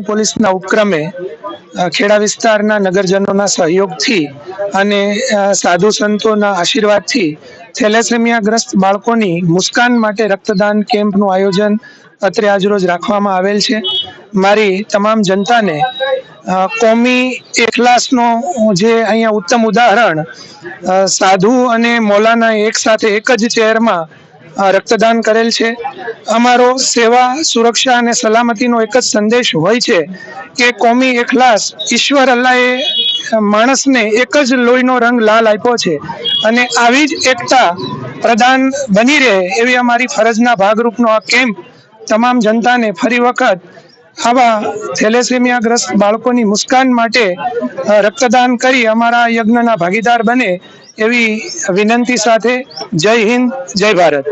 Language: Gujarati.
પોલીસના ઉપક્રમે ખેડા વિસ્તારના નગરજનોના સહયોગથી અને સાધુ સંતોના આશીર્વાદથી થેલેસેમિયાગ્રસ્ત બાળકોની મુસ્કાન માટે રક્તદાન કેમ્પનું આયોજન અત્રે આજરોજ રાખવામાં આવેલ છે। મારી તમામ જનતાને કોમી એખલાસનો જે અહીંયા ઉત્તમ ઉદાહરણ સાધુ અને મૌલાના એક સાથે એક જ ચેરમાં રક્તદાન કરેલ છે। અમારો સેવા, સુરક્ષા અને સલામતીનો એક જ સંદેશ હોય છે કે કોમી એખલાસ, ઈશ્વર અલ્લાહે માણસને એક જ લોહીનો રંગ લાલ આપ્યો છે અને આવી જ એકતા પ્રદાન બની રહે એવી અમારી ફરજના ભાગરૂપનો આ કેમ્પ તમામ જનતાને ફરી વખત આવા થેલેસેમિયાગ્રસ્ત બાળકોની મુસ્કાન માટે રક્તદાન કરી અમારા યજ્ઞના ભાગીદાર બને એવી વિનંતી સાથે જય હિન્દ, જય ભારત।